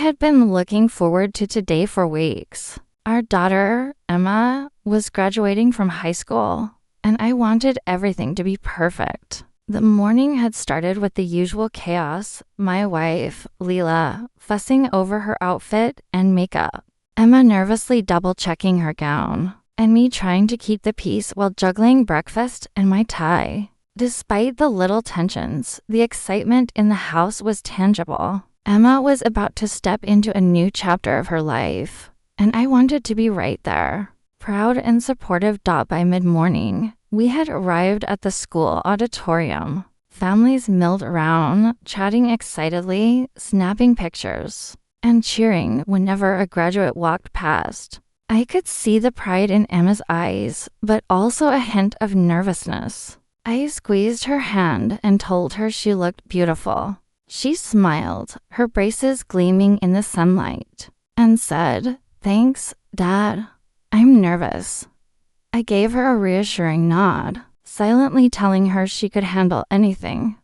had been looking forward to today for weeks. Our daughter, Emma, was graduating from high school, and I wanted everything to be perfect. The morning had started with the usual chaos, my wife, Lila, fussing over her outfit and makeup, Emma nervously double-checking her gown, and me trying to keep the peace while juggling breakfast and my tie. Despite the little tensions, the excitement in the house was tangible. Emma was about to step into a new chapter of her life, and I wanted to be right there. Proud and supportive. By mid-morning, we had arrived at the school auditorium. Families milled around, chatting excitedly, snapping pictures, and cheering whenever a graduate walked past. I could see the pride in Emma's eyes, but also a hint of nervousness. I squeezed her hand and told her she looked beautiful. She smiled, her braces gleaming in the sunlight, and said, "Thanks, Dad. I'm nervous." I gave her a reassuring nod, silently telling her she could handle anything.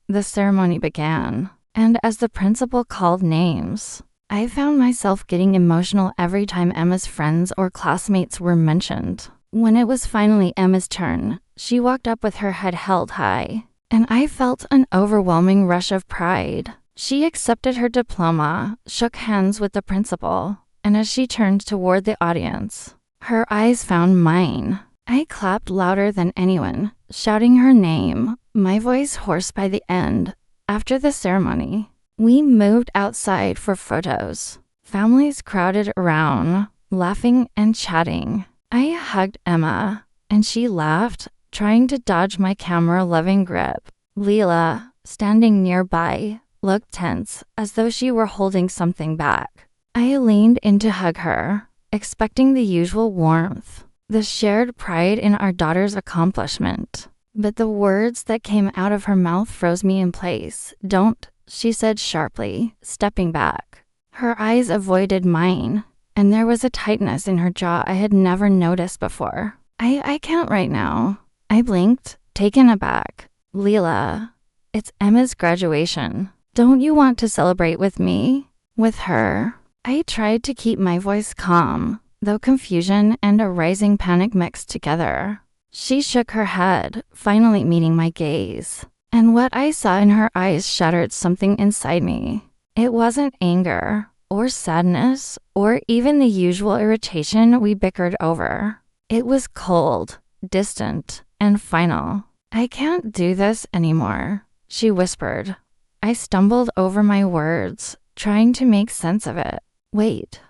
The ceremony began, and as the principal called names, I found myself getting emotional every time Emma's friends or classmates were mentioned. When it was finally Emma's turn, she walked up with her head held high, and I felt an overwhelming rush of pride. She accepted her diploma, shook hands with the principal, and as she turned toward the audience, her eyes found mine. I clapped louder than anyone, shouting her name, my voice hoarse by the end. After the ceremony, we moved outside for photos. Families crowded around, laughing and chatting. I hugged Emma, and she laughed, trying to dodge my camera-loving grip. Lila, standing nearby, looked tense, as though she were holding something back. I leaned in to hug her, expecting the usual warmth, the shared pride in our daughter's accomplishment. But the words that came out of her mouth froze me in place. "Don't," she said sharply, stepping back. Her eyes avoided mine, and there was a tightness in her jaw I had never noticed before. I can't right now." I blinked, taken aback. "Lila, it's Emma's graduation. Don't you want to celebrate with me?" With her. I tried to keep my voice calm, though confusion and a rising panic mixed together. She shook her head, finally meeting my gaze, and what I saw in her eyes shattered something inside me. It wasn't anger, or sadness, or even the usual irritation we bickered over. It was cold, distant, and final. "I can't do this anymore," she whispered. I stumbled over my words, trying to make sense of it. "Wait,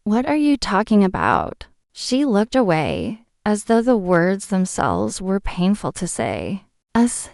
what are you talking about?" She looked away, as though the words themselves were painful to say.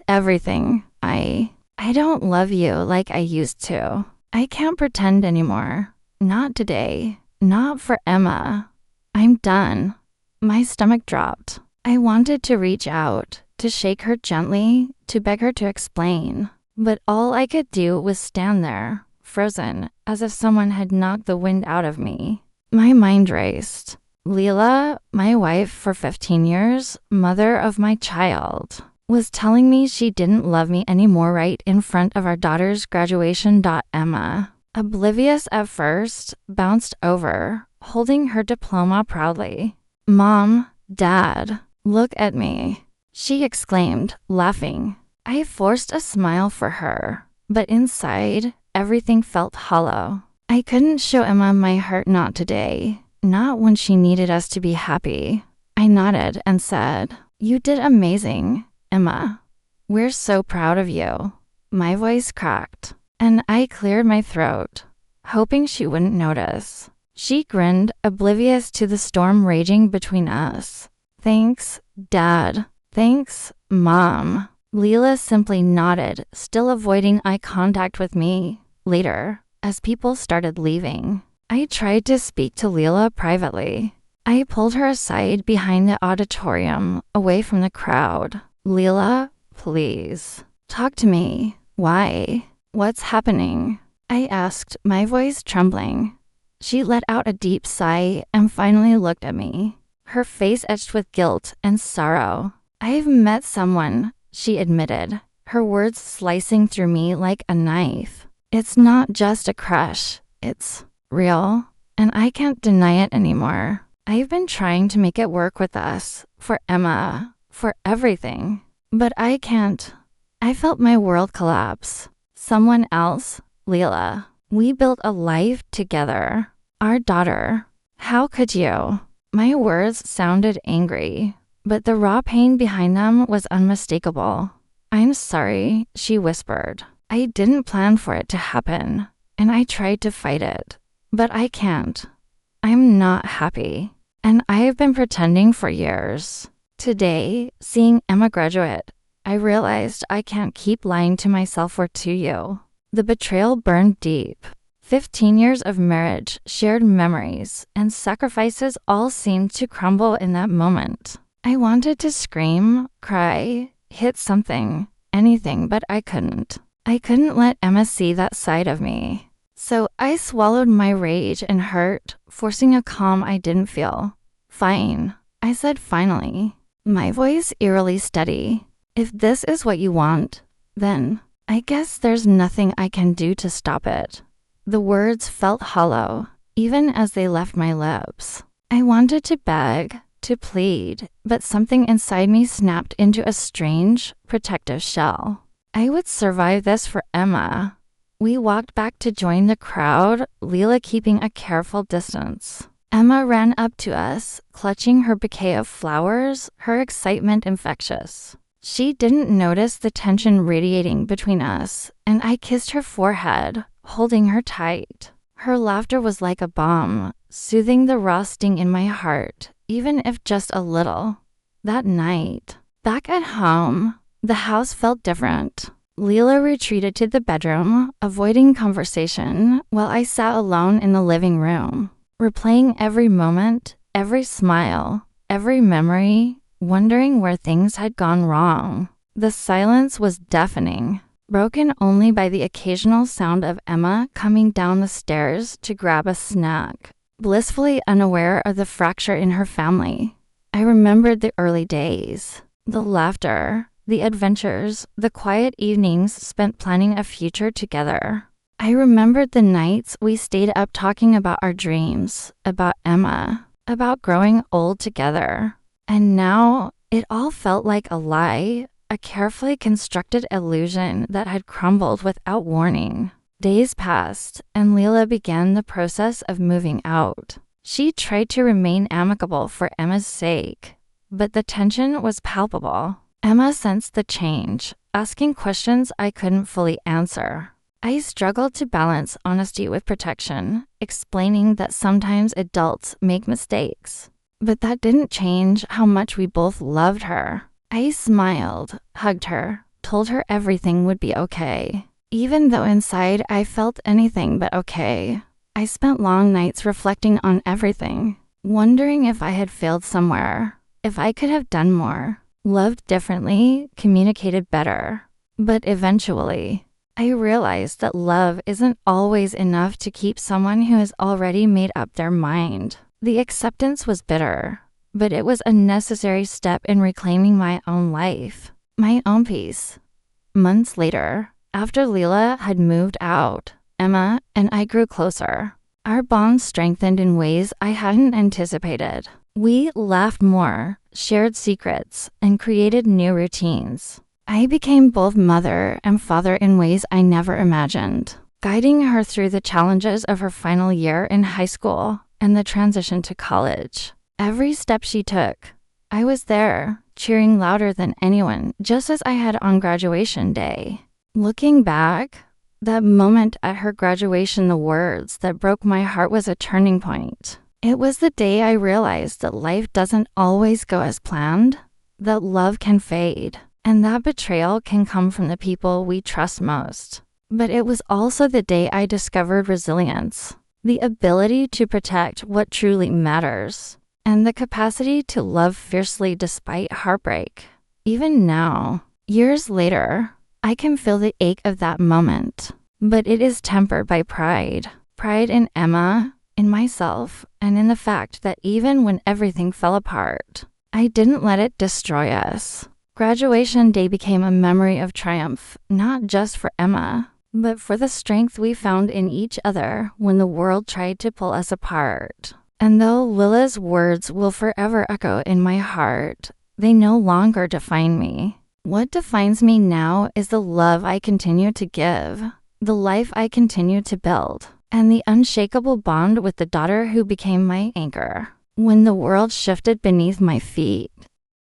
Everything. I don't love you like I used to. I can't pretend anymore. Not today. Not for Emma. I'm done." My stomach dropped. I wanted to reach out, to shake her gently, to beg her to explain. But all I could do was stand there, frozen, as if someone had knocked the wind out of me. My mind raced. Lila, my wife for 15 years, mother of my child, was telling me she didn't love me anymore right in front of our daughter's graduation. Emma, oblivious at first, bounced over, holding her diploma proudly. "Mom, Dad, look at me," she exclaimed, laughing. I forced a smile for her, but inside, everything felt hollow. I couldn't show Emma my heart, not today, not when she needed us to be happy. I nodded and said, "You did amazing, Emma. We're so proud of you." My voice cracked, and I cleared my throat, hoping she wouldn't notice. She grinned, oblivious to the storm raging between us. "Thanks, Dad. Thanks, Mom." Lila simply nodded, still avoiding eye contact with me. Later, as people started leaving, I tried to speak to Lila privately. I pulled her aside behind the auditorium, away from the crowd. "Lila, please, talk to me. Why? What's happening?" I asked, my voice trembling. She let out a deep sigh and finally looked at me, her face etched with guilt and sorrow. "I've met someone," she admitted, her words slicing through me like a knife. "It's not just a crush. It's real, and I can't deny it anymore. I've been trying to make it work with us, for Emma, for everything. But I can't. I felt my world collapse. Someone else, Lila. We built a life together. Our daughter. How could you? My words sounded angry, but the raw pain behind them was unmistakable. I'm sorry, she whispered. I didn't plan for it to happen, and I tried to fight it. But I can't. I'm not happy. And I have been pretending for years. Today, seeing Emma graduate, I realized I can't keep lying to myself or to you. The betrayal burned deep. 15 years of marriage, shared memories, and sacrifices all seemed to crumble in that moment. I wanted to scream, cry, hit something, anything, but I couldn't. I couldn't let Emma see that side of me. So I swallowed my rage and hurt, forcing a calm I didn't feel. Fine, I said finally, my voice eerily steady. If this is what you want, then I guess there's nothing I can do to stop it. The words felt hollow, even as they left my lips. I wanted to beg, to plead, but something inside me snapped into a strange, protective shell. I would survive this for Emma. We walked back to join the crowd, Lila keeping a careful distance. Emma ran up to us, clutching her bouquet of flowers, her excitement infectious. She didn't notice the tension radiating between us, and I kissed her forehead, holding her tight. Her laughter was like a balm, soothing the raw sting in my heart, even if just a little. That night, back at home, the house felt different. Lila retreated to the bedroom, avoiding conversation, while I sat alone in the living room, replaying every moment, every smile, every memory, wondering where things had gone wrong. The silence was deafening, broken only by the occasional sound of Emma coming down the stairs to grab a snack, blissfully unaware of the fracture in her family. I remembered the early days, the laughter, the adventures, the quiet evenings spent planning a future together. I remembered the nights we stayed up talking about our dreams, about Emma, about growing old together. And now, it all felt like a lie, a carefully constructed illusion that had crumbled without warning. Days passed, and Lila began the process of moving out. She tried to remain amicable for Emma's sake, but the tension was palpable. Emma sensed the change, asking questions I couldn't fully answer. I struggled to balance honesty with protection, explaining that sometimes adults make mistakes. But that didn't change how much we both loved her. I smiled, hugged her, told her everything would be okay. Even though inside I felt anything but okay. I spent long nights reflecting on everything, wondering if I had failed somewhere, if I could have done more, loved differently, communicated better. But eventually, I realized that love isn't always enough to keep someone who has already made up their mind. The acceptance was bitter, but it was a necessary step in reclaiming my own life, my own peace. Months later, after Lila had moved out, Emma and I grew closer. Our bond strengthened in ways I hadn't anticipated. We laughed more, shared secrets, and created new routines. I became both mother and father in ways I never imagined, guiding her through the challenges of her final year in high school and the transition to college. Every step she took, I was there, cheering louder than anyone, just as I had on graduation day. Looking back, that moment at her graduation, the words that broke my heart was a turning point. It was the day I realized that life doesn't always go as planned, that love can fade, and that betrayal can come from the people we trust most. But it was also the day I discovered resilience, the ability to protect what truly matters, and the capacity to love fiercely despite heartbreak. Even now, years later, I can feel the ache of that moment, but it is tempered by pride. Pride in Emma, in myself, and in the fact that even when everything fell apart, I didn't let it destroy us. Graduation day became a memory of triumph, not just for Emma, but for the strength we found in each other when the world tried to pull us apart. And though Lila's words will forever echo in my heart, they no longer define me. What defines me now is the love I continue to give, the life I continue to build, and the unshakable bond with the daughter who became my anchor. When the world shifted beneath my feet,